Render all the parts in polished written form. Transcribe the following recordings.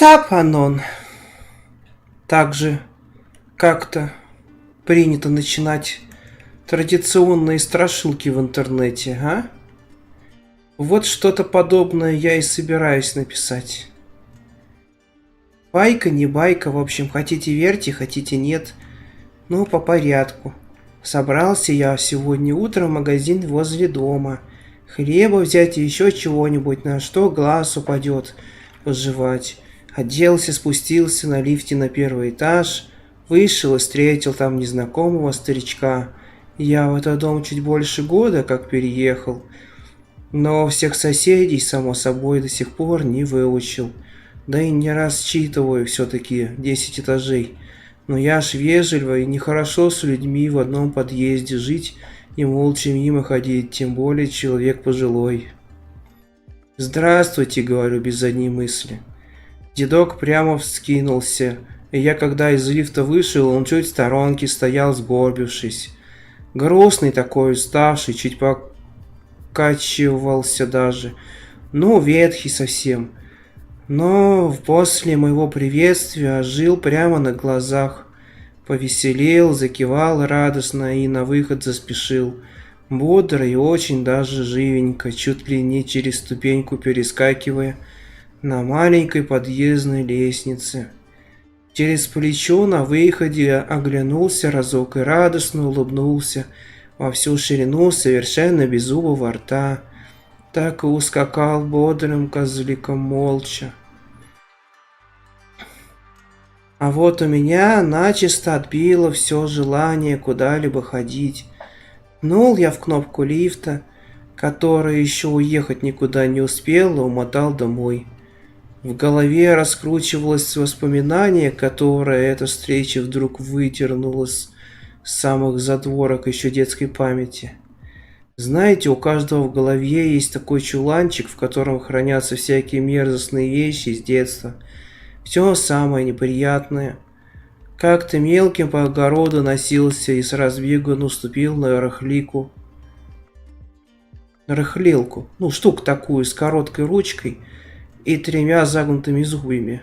Сапанон. Также как-то принято начинать традиционные страшилки в интернете, а? Вот что-то подобное я и собираюсь написать. Байка, не байка, в общем, хотите верьте, хотите нет. Ну, по порядку. Собрался я сегодня утром в магазин возле дома. Хлеба взять и еще чего-нибудь, на что глаз упадет, пожевать. Оделся, спустился на лифте на первый этаж. Вышел и встретил там незнакомого старичка. Я в этот дом чуть больше года как переехал. Но всех соседей, само собой, до сих пор не выучил. Да и не рассчитываю все-таки 10 этажей. Но я ж вежливо и нехорошо с людьми в одном подъезде жить и молча мимо ходить, тем более человек пожилой. «Здравствуйте», — говорю без задней мысли. Дедок прямо вскинулся, и я, когда из лифта вышел, он чуть в сторонке стоял, сгорбившись. Грустный такой, уставший, чуть покачивался даже. Ну, ветхий совсем. Но после моего приветствия ожил прямо на глазах. Повеселел, закивал радостно и на выход заспешил. Бодро и очень даже живенько, чуть ли не через ступеньку перескакивая на маленькой подъездной лестнице. Через плечо на выходе оглянулся разок и радостно улыбнулся во всю ширину совершенно беззубого рта. Так и ускакал бодрым козликом молча. А вот у меня начисто отбило все желание куда-либо ходить. Пнул я в кнопку лифта, который еще уехать никуда не успел, и умотал домой. В голове раскручивалось воспоминание, которое эта встреча вдруг выдернула с самых задворок еще детской памяти. Знаете, у каждого в голове есть такой чуланчик, в котором хранятся всякие мерзостные вещи из детства. Все самое неприятное. Как-то мелким по огороду носился и с разбегу наступил на рыхлилку. Ну, штуку такую с короткой ручкой и 3 загнутыми зубьями.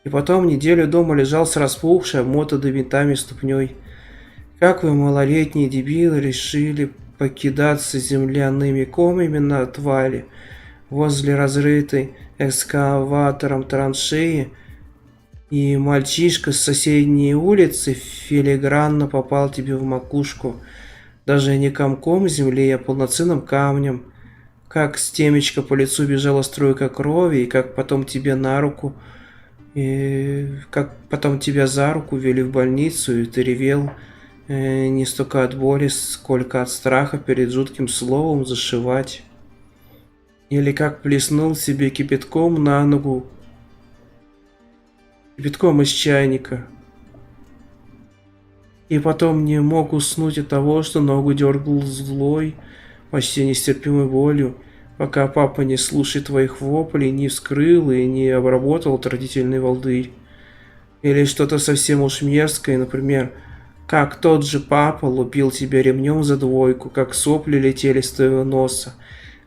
И потом неделю дома лежал с распухшей, обмотанной бинтами ступней. Как вы, малолетние дебилы, решили покидаться земляными комьями на отвале возле разрытой экскаватором траншеи, и мальчишка с соседней улицы филигранно попал тебе в макушку, даже не комком земли, а полноценным камнем. Как с темечка по лицу бежала струйка крови, и как потом тебе на руку, и как потом тебя за руку вели в больницу, и ты ревел не столько от боли, сколько от страха перед жутким словом зашивать. Или как плеснул себе кипятком на ногу, кипятком из чайника. И потом не мог уснуть от того, что ногу дергал злой, почти нестерпимой болью, пока папа, не слушая твоих воплей, не вскрыл и не обработал отвратительный волдырь. Или что-то совсем уж мерзкое, например, как тот же папа лупил тебя ремнем за двойку, как сопли летели с твоего носа,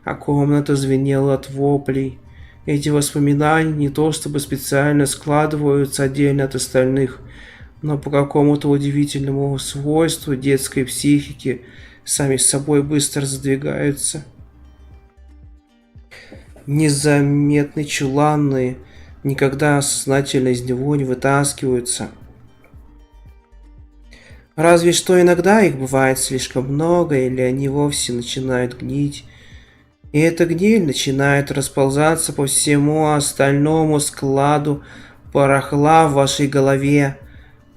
а комната звенела от воплей. Эти воспоминания не то чтобы специально складываются отдельно от остальных, но по какому-то удивительному свойству детской психики сами с собой быстро задвигаются. Незаметные чуланные, никогда сознательно из него не вытаскиваются. Разве что иногда их бывает слишком много, или они вовсе начинают гнить. И эта гниль начинает расползаться по всему остальному складу барахла в вашей голове.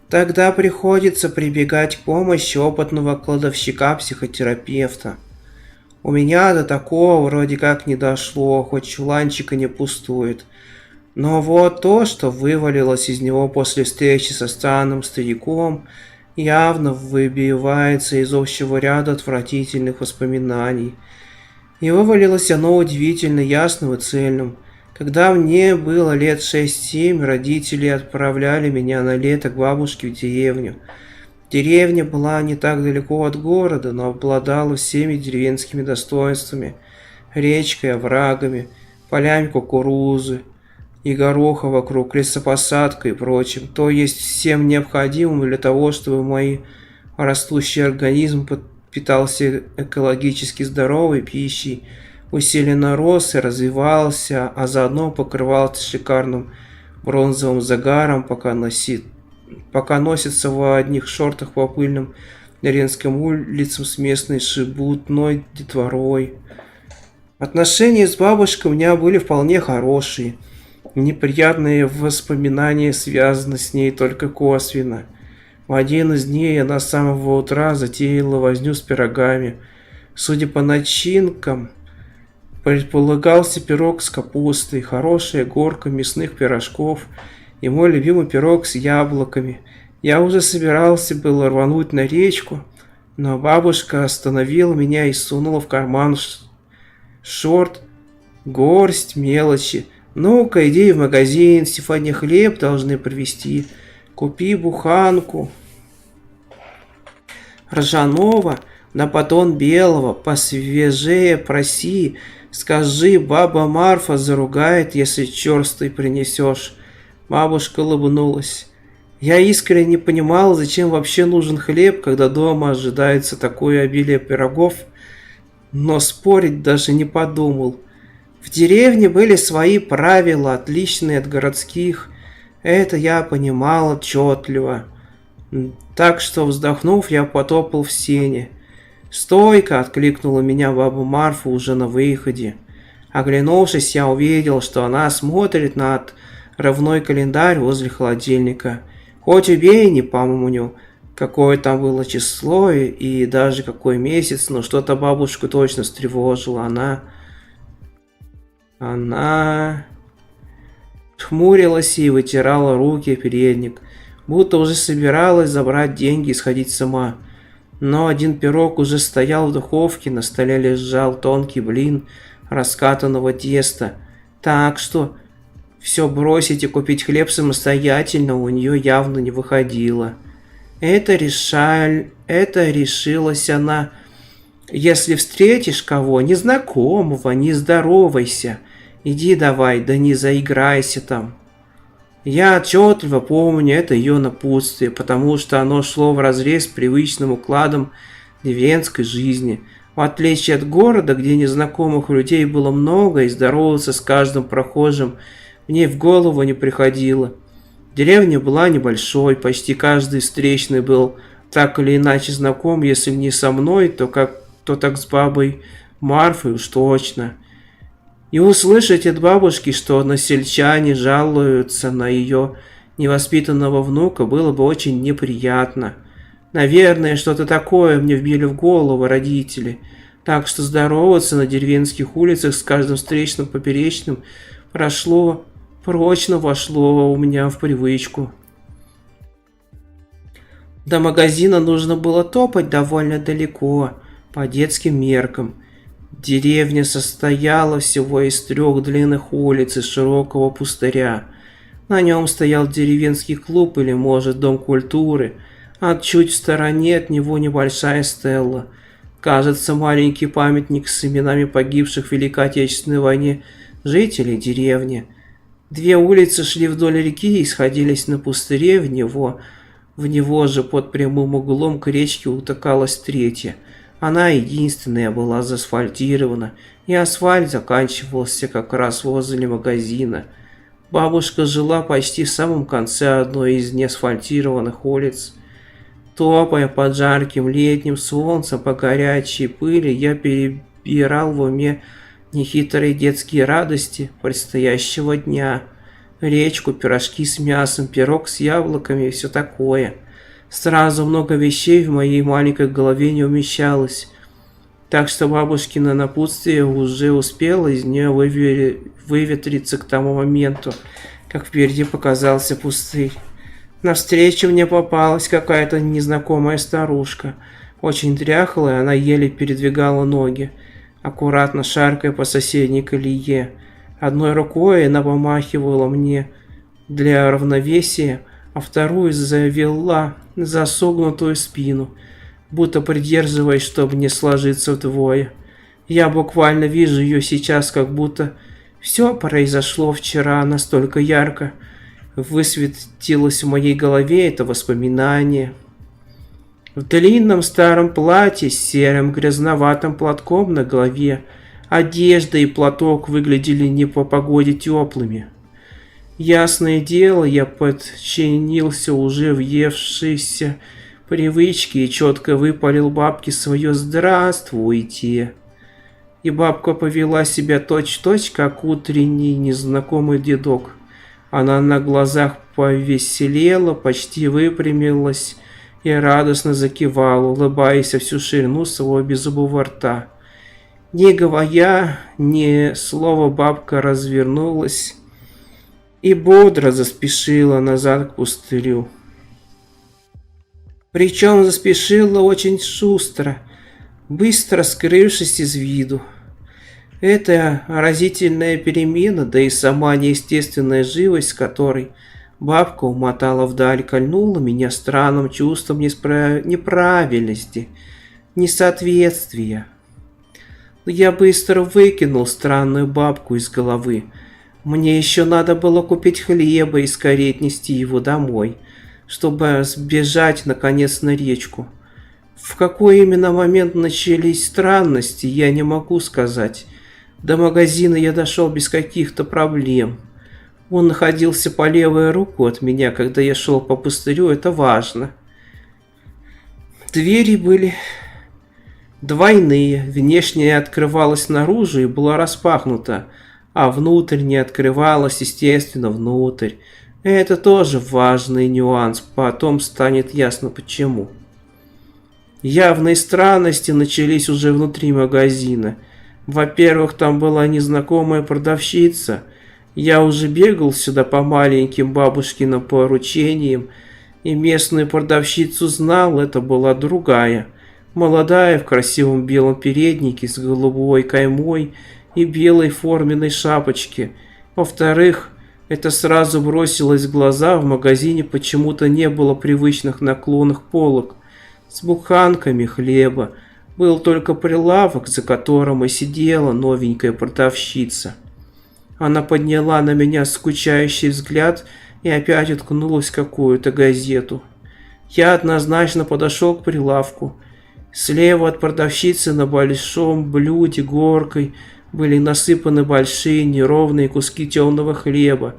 Тогда приходится прибегать к помощи опытного кладовщика-психотерапевта. У меня до такого вроде как не дошло, хоть чуланчик и не пустует. Но вот то, что вывалилось из него после встречи со странным стариком, явно выбивается из общего ряда отвратительных воспоминаний. И вывалилось оно удивительно ясным и цельным. Когда мне было лет 6-7, родители отправляли меня на лето к бабушке в деревню. Деревня была не так далеко от города, но обладала всеми деревенскими достоинствами. Речкой, оврагами, полями кукурузы, и гороха вокруг, лесопосадка и прочим, то есть всем необходимым для того, чтобы мой растущий организм питался экологически здоровой пищей, усиленно рос и развивался, а заодно покрывался шикарным бронзовым загаром, пока носится в одних шортах по пыльным Деревенским улицам с местной шебутной детворой. Отношения с бабушкой у меня были вполне хорошие. Неприятные воспоминания связаны с ней только косвенно. В один из дней она с самого утра затеяла возню с пирогами. Судя по начинкам, предполагался пирог с капустой, хорошая горка мясных пирожков и мой любимый пирог с яблоками. Я уже собирался было рвануть на речку, но бабушка остановила меня и сунула в карман шорт горсть мелочи. «Ну-ка, иди в магазин, сегодня хлеб должны привезти. Купи буханку ржаного, на батон белого, посвежее проси. Скажи, баба Марфа заругает, если черствый принесешь». Бабушка улыбнулась. Я искренне не понимал, зачем вообще нужен хлеб, когда дома ожидается такое обилие пирогов, но спорить даже не подумал. В деревне были свои правила, отличные от городских. Это я понимал отчетливо. Так что, вздохнув, я потопал в сене. «Стойка!» — откликнула меня баба Марфа уже на выходе. Оглянувшись, я увидел, что она смотрит на отрывной календарь возле холодильника. Хоть убей, не помню, какое там было число и даже какой месяц, но что-то бабушку точно встревожило. Она хмурилась и вытирала руки о передник, будто уже собиралась забрать деньги и сходить сама. Но один пирог уже стоял в духовке, на столе лежал тонкий блин раскатанного теста. Так что все бросить и купить хлеб самостоятельно у нее явно не выходило. Это решилась она. «Если встретишь кого незнакомого, не здоровайся. Иди давай, да не заиграйся там». Я отчетливо помню это ее напутствие, потому что оно шло вразрез с привычным укладом деревенской жизни. В отличие от города, где незнакомых людей было много, и здороваться с каждым прохожим мне в голову не приходило. Деревня была небольшой, почти каждый встречный был так или иначе знаком, если не со мной, то так с бабой Марфой уж точно. И услышать от бабушки, что односельчане жалуются на ее невоспитанного внука, было бы очень неприятно. Наверное, что-то такое мне вбили в голову родители. Так что здороваться на деревенских улицах с каждым встречным поперечным прочно вошло у меня в привычку. До магазина нужно было топать довольно далеко, по детским меркам. Деревня состояла всего из 3 длинных улиц и широкого пустыря. На нем стоял деревенский клуб или, может, дом культуры, а чуть в стороне от него небольшая стелла. Кажется, маленький памятник с именами погибших в Великой Отечественной войне жителей деревни. 2 улицы шли вдоль реки и сходились на пустыре, в него же под прямым углом к речке утыкалась 3-я. Она единственная была заасфальтирована, и асфальт заканчивался как раз возле магазина. Бабушка жила почти в самом конце одной из неасфальтированных улиц. Топая под жарким летним солнцем по горячей пыли, я перебирал в уме нехитрые детские радости предстоящего дня. Речку, пирожки с мясом, пирог с яблоками и все такое. Сразу много вещей в моей маленькой голове не умещалось. Так что бабушкино напутствие уже успело из нее выветриться к тому моменту, как впереди показался пустырь. Навстречу мне попалась какая-то незнакомая старушка. Очень дряхлая, она еле передвигала ноги, аккуратно шаркая по соседней колее. Одной рукой она помахивала мне для равновесия, а вторую завела за согнутую спину, будто придерживаясь, чтобы не сложиться вдвое. Я буквально вижу ее сейчас, как будто Все произошло вчера настолько ярко. Высветилось в моей голове это воспоминание. В длинном старом платье с серым грязноватым платком на голове одежда и платок выглядели не по погоде теплыми. Ясное дело, я подчинился уже въевшейся привычке и четко выпалил бабке свое «Здравствуйте». И бабка повела себя точь-в-точь, как утренний незнакомый дедок. Она на глазах повеселела, почти выпрямилась и радостно закивала, улыбаясь во всю ширину своего беззубого рта. Не говоря ни слова, бабка развернулась и бодро заспешила назад к пустырю. Причем заспешила очень шустро, быстро скрывшись из виду. Эта разительная перемена, да и сама неестественная живость, с которой бабка умотала вдаль, кольнула меня странным чувством неправильности, несоответствия. Я быстро выкинул странную бабку из головы. Мне еще надо было купить хлеба и скорее отнести его домой, чтобы сбежать наконец на речку. В какой именно момент начались странности, я не могу сказать. До магазина я дошел без каких-то проблем. Он находился по левую руку от меня, когда я шел по пустырю, это важно. Двери были двойные, внешняя открывалась наружу и была распахнута, а внутренняя открывалась, естественно, внутрь. Это тоже важный нюанс, потом станет ясно почему. Явные странности начались уже внутри магазина. Во-первых, там была незнакомая продавщица. Я уже бегал сюда по маленьким бабушкиным поручениям, и местную продавщицу знал, это была другая. Молодая, в красивом белом переднике с голубой каймой и белой форменной шапочке. Во-вторых, это сразу бросилось в глаза, в магазине почему-то не было привычных наклонных полок с буханками хлеба. Был только прилавок, за которым и сидела новенькая продавщица. Она подняла на меня скучающий взгляд и опять уткнулась в какую-то газету. Я однозначно подошел к прилавку. Слева от продавщицы на большом блюде горкой были насыпаны большие неровные куски темного хлеба.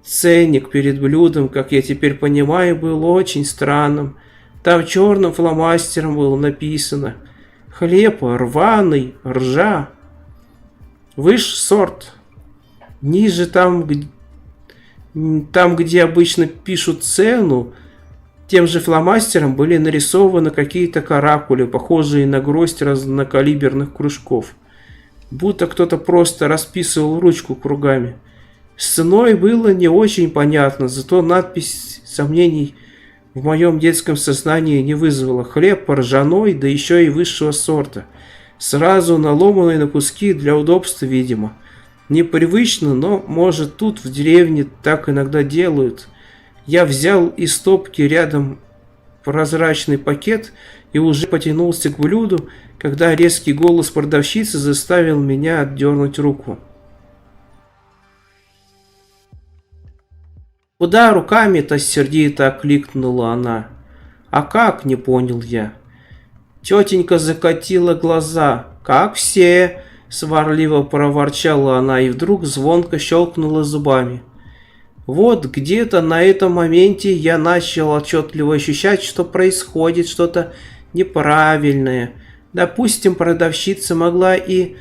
Ценник перед блюдом, как я теперь понимаю, был очень странным. Там черным фломастером было написано: «Хлеб рваный, ржа. Высший сорт». Ниже там, где обычно пишут цену, тем же фломастером были нарисованы какие-то каракули, похожие на гроздь разнокалиберных кружков. Будто кто-то просто расписывал ручку кругами. С ценой было не очень понятно, зато надпись сомнений в моем детском сознании не вызвала. Хлеб ржаной, да еще и высшего сорта. Сразу наломанный на куски для удобства, видимо. Непривычно, но, может, тут в деревне так иногда делают. Я взял из стопки рядом прозрачный пакет и уже потянулся к блюду, когда резкий голос продавщицы заставил меня отдернуть руку. «Куда руками-то?» — сердито окликнула она. «А как?» — не понял я. Тетенька закатила глаза. «Как все!» — сварливо проворчала она и вдруг звонко щелкнула зубами. Вот где-то на этом моменте я начал отчетливо ощущать, что происходит что-то неправильное. Допустим, продавщица могла и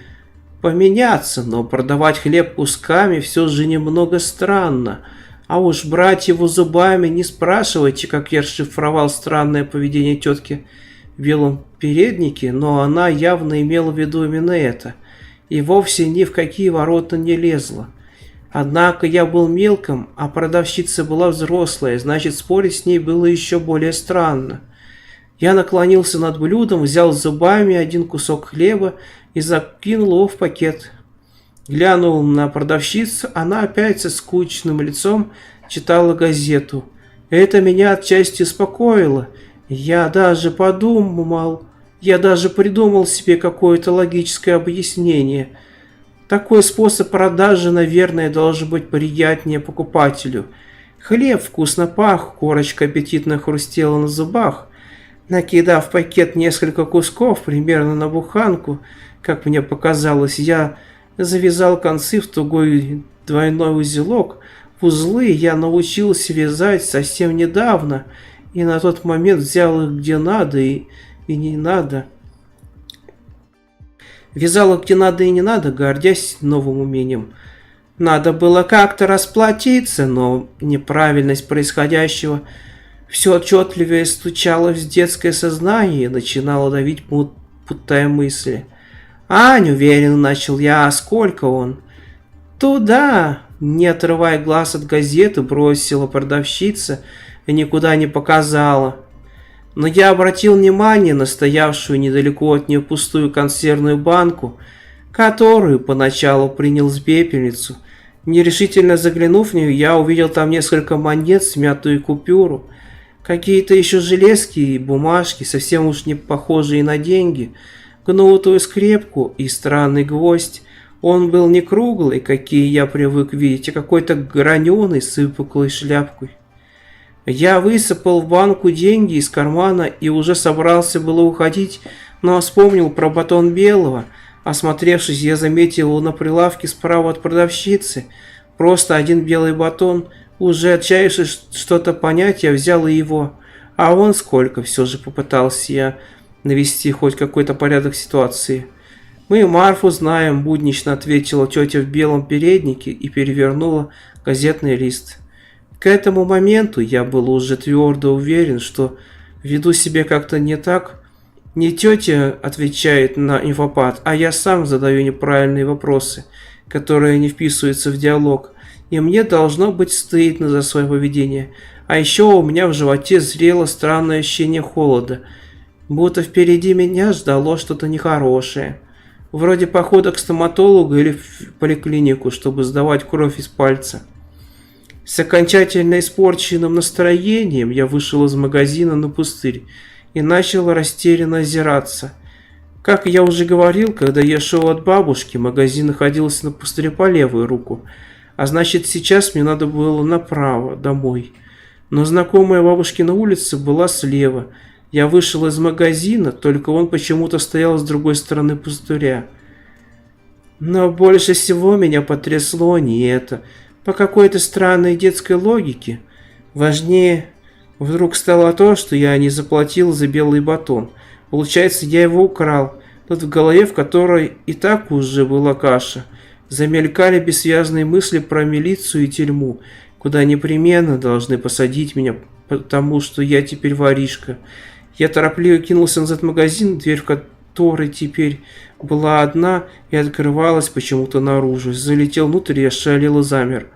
поменяться, но продавать хлеб кусками все же немного странно. А уж брать его зубами, не спрашивайте, как я расшифровал странное поведение тетки в белом переднике, но она явно имела в виду именно это. И вовсе ни в какие ворота не лезла. Однако я был мелком, а продавщица была взрослая, значит, спорить с ней было еще более странно. Я наклонился над блюдом, взял зубами один кусок хлеба и закинул его в пакет. Глянул на продавщицу, она опять со скучным лицом читала газету. Это меня отчасти успокоило. Я даже придумал себе какое-то логическое объяснение. Такой способ продажи, наверное, должен быть приятнее покупателю. Хлеб вкусно пах, корочка аппетитно хрустела на зубах. Накидав в пакет несколько кусков, примерно на буханку, как мне показалось, я завязал концы в тугой двойной узелок. В узлы я научился вязать совсем недавно, и на тот момент взял их где надо и не надо. Вязал их где надо и не надо, гордясь новым умением. Надо было как-то расплатиться, но неправильность происходящего все отчетливее стучала в детское сознание и начинала давить, путая мысли. Неуверенно начал я, сколько он? Туда, не отрывая глаз от газеты, бросила продавщица и никуда не показала. Но я обратил внимание на стоявшую недалеко от нее пустую консервную банку, которую поначалу принял с пепельницу. Нерешительно заглянув в нее, я увидел там несколько монет, смятую купюру, какие-то еще железки и бумажки, совсем уж не похожие на деньги, гнутую скрепку и странный гвоздь. Он был не круглый, какие я привык видеть, а какой-то граненый с выпуклой шляпкой. Я высыпал в банку деньги из кармана и уже собрался было уходить, но вспомнил про батон белого. Осмотревшись, я заметил его на прилавке справа от продавщицы. Просто один белый батон. Уже отчаявшись что-то понять, я взял и его. А вон сколько, все же попытался я навести хоть какой-то порядок ситуации. «Мы Марфу знаем», – буднично ответила тетя в белом переднике и перевернула газетный лист. К этому моменту я был уже твердо уверен, что веду себя как-то не так. Не тетя отвечает на инфопад, а я сам задаю неправильные вопросы, которые не вписываются в диалог. И мне должно быть стыдно за свое поведение. А еще у меня в животе зрело странное ощущение холода, будто впереди меня ждало что-то нехорошее. Вроде похода к стоматологу или в поликлинику, чтобы сдавать кровь из пальца. С окончательно испорченным настроением я вышел из магазина на пустырь и начал растерянно озираться. Как я уже говорил, когда я шел от бабушки, магазин находился на пустыре по левую руку, а значит сейчас мне надо было направо, домой. Но знакомая бабушкина улица была слева. Я вышел из магазина, только он почему-то стоял с другой стороны пустыря. Но больше всего меня потрясло не это. По какой-то странной детской логике важнее вдруг стало то, что я не заплатил за белый батон. Получается, я его украл. Тут в голове, в которой и так уже была каша, замелькали бессвязные мысли про милицию и тюрьму, куда непременно должны посадить меня, потому что я теперь воришка. Я торопливо кинулся назад в магазин, дверь в который теперь была одна и открывалась почему-то наружу. Залетел внутрь и ошалел и замер.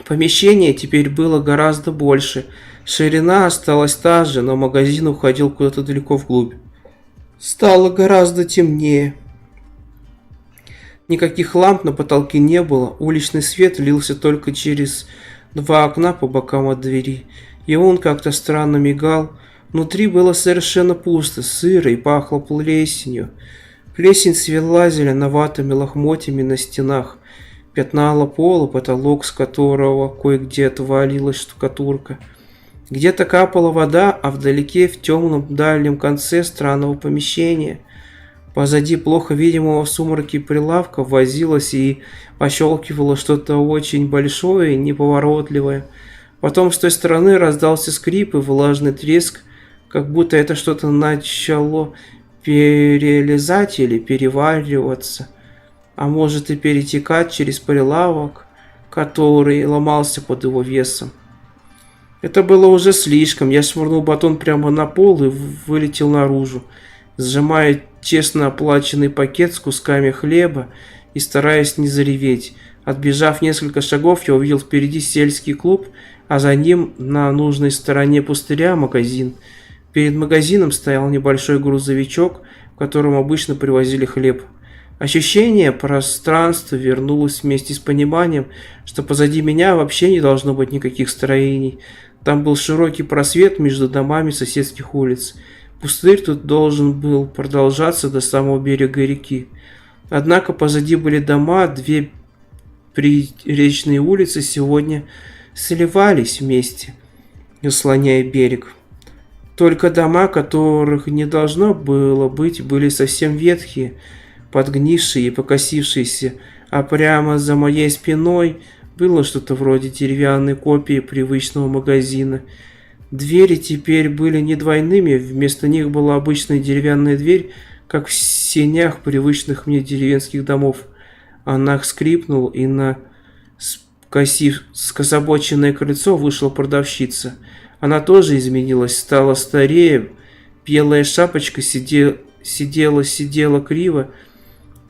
Помещение теперь было гораздо больше. Ширина осталась та же, но магазин уходил куда-то далеко вглубь. Стало гораздо темнее. Никаких ламп на потолке не было. Уличный свет лился только через два окна по бокам от двери. И он как-то странно мигал. Внутри было совершенно пусто, сыро и пахло плесенью. Плесень свела зеленоватыми лохмотьями на стенах, пятнала пол и потолок, с которого кое-где отвалилась штукатурка. Где-то капала вода, а вдалеке, в темном дальнем конце странного помещения, позади плохо видимого в сумраке прилавка, возилось и пощелкивало что-то очень большое и неповоротливое. Потом с той стороны раздался скрип и влажный треск, как будто это что-то начало перелезать или перевариваться, а может и перетекать через прилавок, который ломался под его весом. Это было уже слишком. Я швырнул батон прямо на пол и вылетел наружу, сжимая честно оплаченный пакет с кусками хлеба и стараясь не зареветь. Отбежав несколько шагов, я увидел впереди сельский клуб, а за ним на нужной стороне пустыря магазин. Перед магазином стоял небольшой грузовичок, в котором обычно привозили хлеб. Ощущение пространства вернулось вместе с пониманием, что позади меня вообще не должно быть никаких строений. Там был широкий просвет между домами соседских улиц. Пустырь тут должен был продолжаться до самого берега реки. Однако позади были дома, две приречные улицы сегодня сливались вместе, заслоняя берег. Только дома, которых не должно было быть, были совсем ветхие, подгнившие и покосившиеся, а прямо за моей спиной было что-то вроде деревянной копии привычного магазина. Двери теперь были не двойными, вместо них была обычная деревянная дверь, как в сенях привычных мне деревенских домов. Она скрипнула, и на скособоченное крыльцо вышла продавщица. Она тоже изменилась, стала старее, белая шапочка сидела криво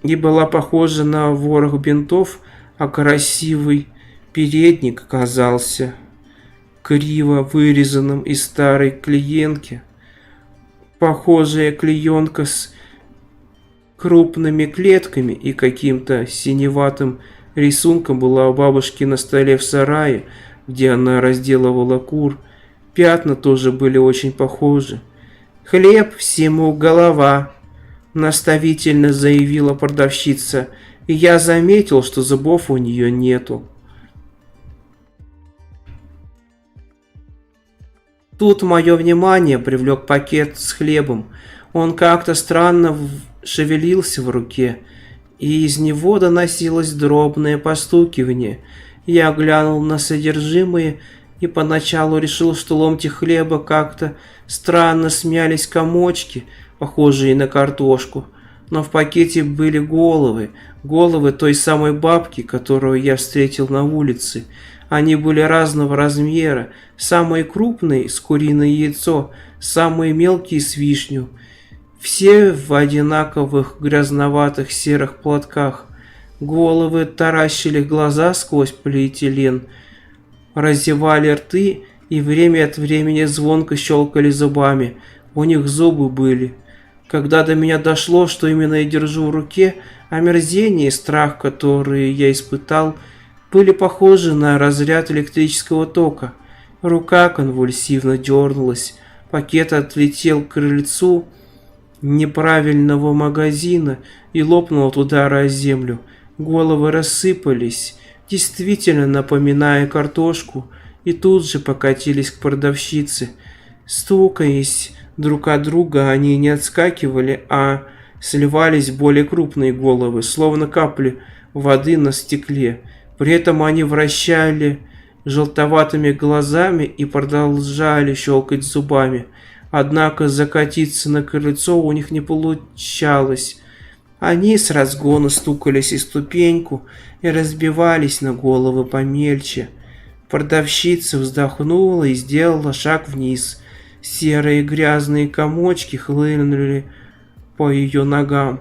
и была похожа на ворох бинтов, а красивый передник казался криво вырезанным из старой клеенки. Похожая клеенка с крупными клетками и каким-то синеватым рисунком была у бабушки на столе в сарае, где она разделывала кур. Пятна тоже были очень похожи. «Хлеб всему голова», — наставительно заявила продавщица, и я заметил, что зубов у нее нету. Тут мое внимание привлек пакет с хлебом. Он как-то странно шевелился в руке, и из него доносилось дробное постукивание. Я глянул на содержимое и поначалу решил, что ломти хлеба как-то странно смялись комочки, похожие на картошку. Но в пакете были головы той самой бабки, которую я встретил на улице. Они были разного размера, самые крупные с куриное яйцо, самые мелкие с вишню. Все в одинаковых грязноватых серых платках. Головы таращили глаза сквозь полиэтилен, разевали рты и время от времени звонко щелкали зубами. У них зубы были. Когда до меня дошло, что именно я держу в руке, омерзение и страх, которые я испытал, были похожи на разряд электрического тока. Рука конвульсивно дернулась, пакет отлетел к крыльцу неправильного магазина и лопнул от удара о землю. Головы рассыпались, действительно напоминая картошку, и тут же покатились к продавщице. Стукаясь друг от друга, они не отскакивали, а сливались в более крупные головы, словно капли воды на стекле. При этом они вращали желтоватыми глазами и продолжали щелкать зубами. Однако закатиться на крыльцо у них не получалось. Они с разгона стукались и ступеньку и разбивались на головы помельче. Продавщица вздохнула и сделала шаг вниз. Серые грязные комочки хлынули по ее ногам,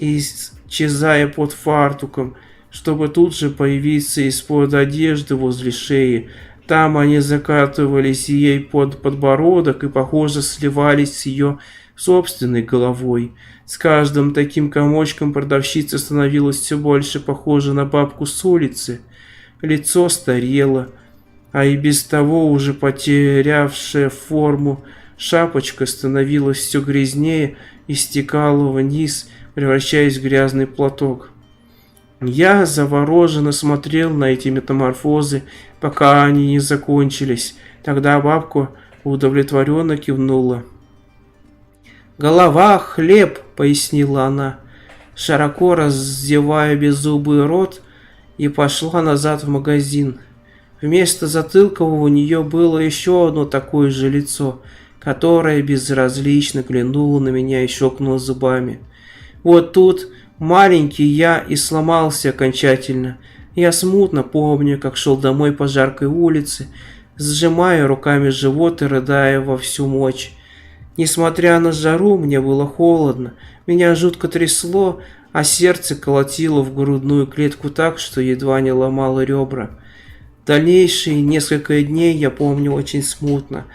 исчезая под фартуком, чтобы тут же появиться из-под одежды возле шеи. Там они закатывались ей под подбородок и, похоже, сливались с ее собственной головой. С каждым таким комочком продавщица становилась все больше похожа на бабку с улицы. Лицо старело, а и без того уже потерявшая форму шапочка становилась все грязнее и стекала вниз, превращаясь в грязный платок. Я завороженно смотрел на эти метаморфозы, пока они не закончились. Тогда бабка удовлетворенно кивнула. «Голова, хлеб», — пояснила она, широко раздевая беззубый рот, и пошла назад в магазин. Вместо затылка у нее было еще одно такое же лицо, которое безразлично глянуло на меня и щелкнуло зубами. Вот тут маленький я и сломался окончательно. Я смутно помню, как шел домой по жаркой улице, сжимая руками живот и рыдая во всю мощь. Несмотря на жару, мне было холодно, меня жутко трясло, а сердце колотило в грудную клетку так, что едва не ломало ребра. Дальнейшие несколько дней я помню очень смутно.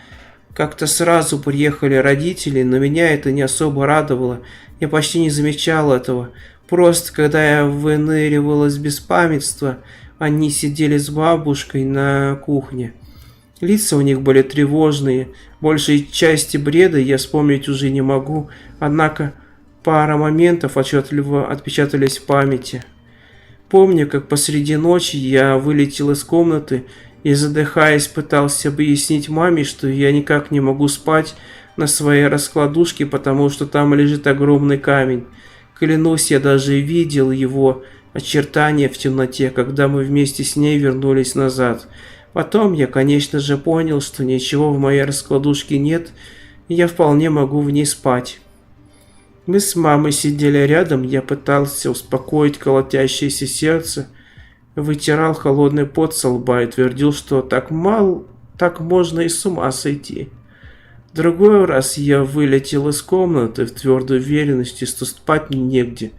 Как-то сразу приехали родители, но меня это не особо радовало, я почти не замечал этого. Просто когда я выныривал из беспамятства, они сидели с бабушкой на кухне. Лица у них были тревожные, большей части бреда я вспомнить уже не могу, однако пара моментов отчетливо отпечатались в памяти. Помню, как посреди ночи я вылетел из комнаты и, задыхаясь, пытался объяснить маме, что я никак не могу спать на своей раскладушке, потому что там лежит огромный камень. Клянусь, я даже видел его очертания в темноте, когда мы вместе с ней вернулись назад. Потом я, конечно же, понял, что ничего в моей раскладушке нет, и я вполне могу в ней спать. Мы с мамой сидели рядом, я пытался успокоить колотящееся сердце, вытирал холодный пот со лба и твердил, что так можно и с ума сойти. В другой раз я вылетел из комнаты в твердой уверенности, что спать мне негде.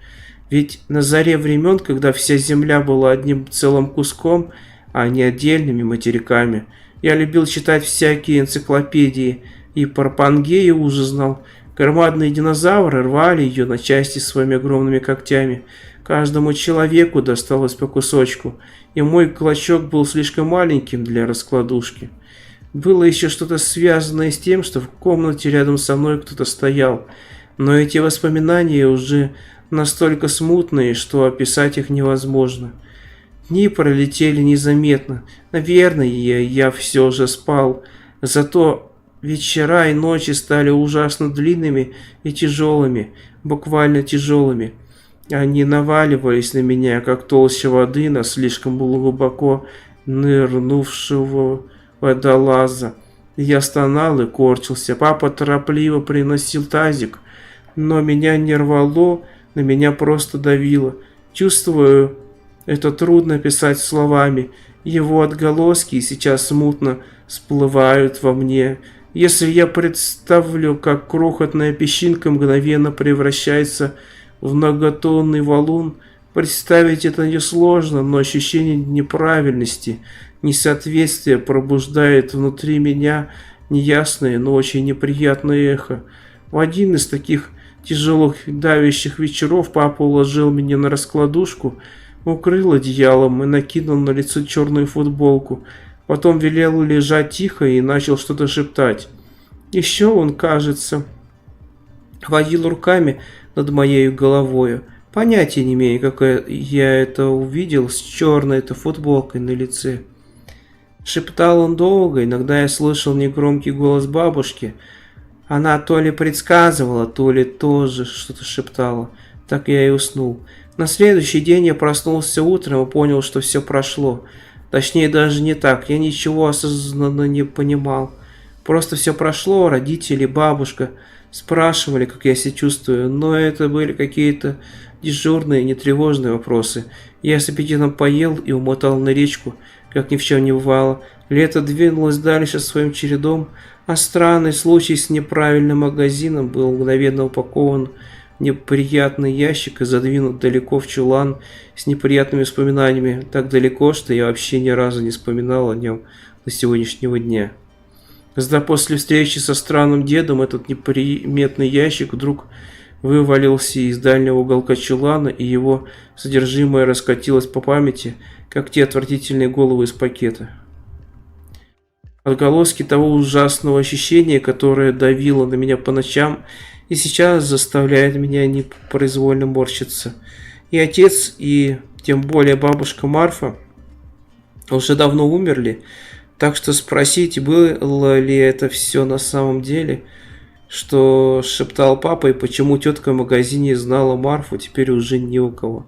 Ведь на заре времен, когда вся земля была одним целым куском, а не отдельными материками, я любил читать всякие энциклопедии, и про Пангею уже знал. Громадные динозавры рвали ее на части своими огромными когтями. Каждому человеку досталось по кусочку, и мой клочок был слишком маленьким для раскладушки. Было еще что-то связанное с тем, что в комнате рядом со мной кто-то стоял, но эти воспоминания уже настолько смутные, что описать их невозможно. Дни пролетели незаметно. Наверное, я все же спал. Зато вечера и ночи стали ужасно длинными и тяжелыми, буквально тяжелыми. Они наваливались на меня, как толща воды на слишком глубоко нырнувшего водолаза. Я стонал и корчился. Папа торопливо приносил тазик, но меня не рвало, на меня просто давило. Чувствую, это трудно писать словами. Его отголоски сейчас смутно всплывают во мне. Если я представлю, как крохотная песчинка мгновенно превращается в многотонный валун, представить это несложно, но ощущение неправильности, несоответствия пробуждает внутри меня неясное, но очень неприятное эхо. В один из таких тяжелых давящих вечеров папа уложил меня на раскладушку, укрыл одеялом и накинул на лицо черную футболку. Потом велел лежать тихо и начал что-то шептать. Еще он, кажется, водил руками над моей головою. Понятия не имею, как я это увидел с черной-то футболкой на лице. Шептал он долго, иногда я слышал негромкий голос бабушки. Она то ли предсказывала, то ли тоже что-то шептала. Так я и уснул. На следующий день я проснулся утром и понял, что все прошло. Точнее, даже не так. Я ничего осознанно не понимал. Просто все прошло, родители, бабушка спрашивали, как я себя чувствую, но это были какие-то дежурные, нетревожные вопросы. Я с аппетитом поел и умотал на речку, как ни в чем не бывало. Лето двинулось дальше своим чередом, а странный случай с неправильным магазином был мгновенно упакован в неприятный ящик и задвинут далеко в чулан с неприятными воспоминаниями, так далеко, что я вообще ни разу не вспоминал о нем до сегодняшнего дня. Когда после встречи со странным дедом этот неприметный ящик вдруг вывалился из дальнего уголка чулана, и его содержимое раскатилось по памяти, как те отвратительные головы из пакета. Отголоски того ужасного ощущения, которое давило на меня по ночам и сейчас заставляет меня непроизвольно морщиться. И отец, и тем более бабушка Марфа уже давно умерли, так что спросить, было ли это все на самом деле, что шептал папа, и почему тетка в магазине знала Марфу, теперь уже не у кого.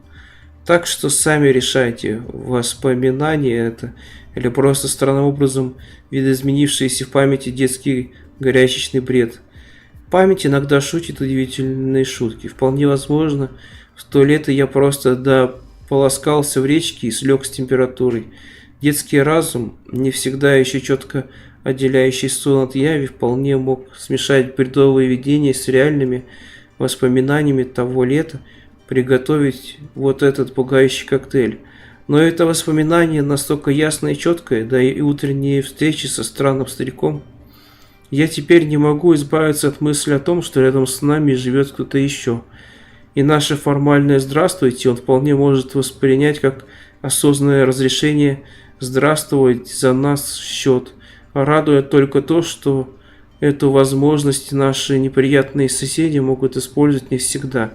Так что сами решайте, воспоминания это или просто странным образом видоизменившийся в памяти детский горячечный бред. Память иногда шутит удивительные шутки. Вполне возможно, в то лето я просто дополоскался в речке и слег с температурой. Детский разум, не всегда еще четко отделяющий сон от яви, вполне мог смешать бредовые видения с реальными воспоминаниями того лета, приготовить вот этот пугающий коктейль. Но это воспоминание настолько ясное и четкое, да и утренние встречи со странным стариком. Я теперь не могу избавиться от мысли о том, что рядом с нами живет кто-то еще. И наше формальное «здравствуйте» он вполне может воспринять как осознанное разрешение здравствовать за нас счет. Радует только то, что Эту возможность наши неприятные соседи могут использовать не всегда.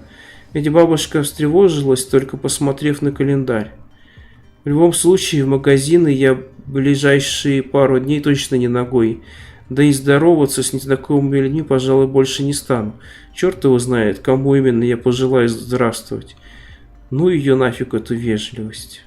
Ведь бабушка встревожилась, только посмотрев на календарь. В любом случае, в магазины я ближайшие пару дней точно не ногой. Да и здороваться с незнакомыми людьми, пожалуй, больше не стану. Черт его знает, кому именно я пожелаю здравствовать. Ну ее нафиг, эту вежливость.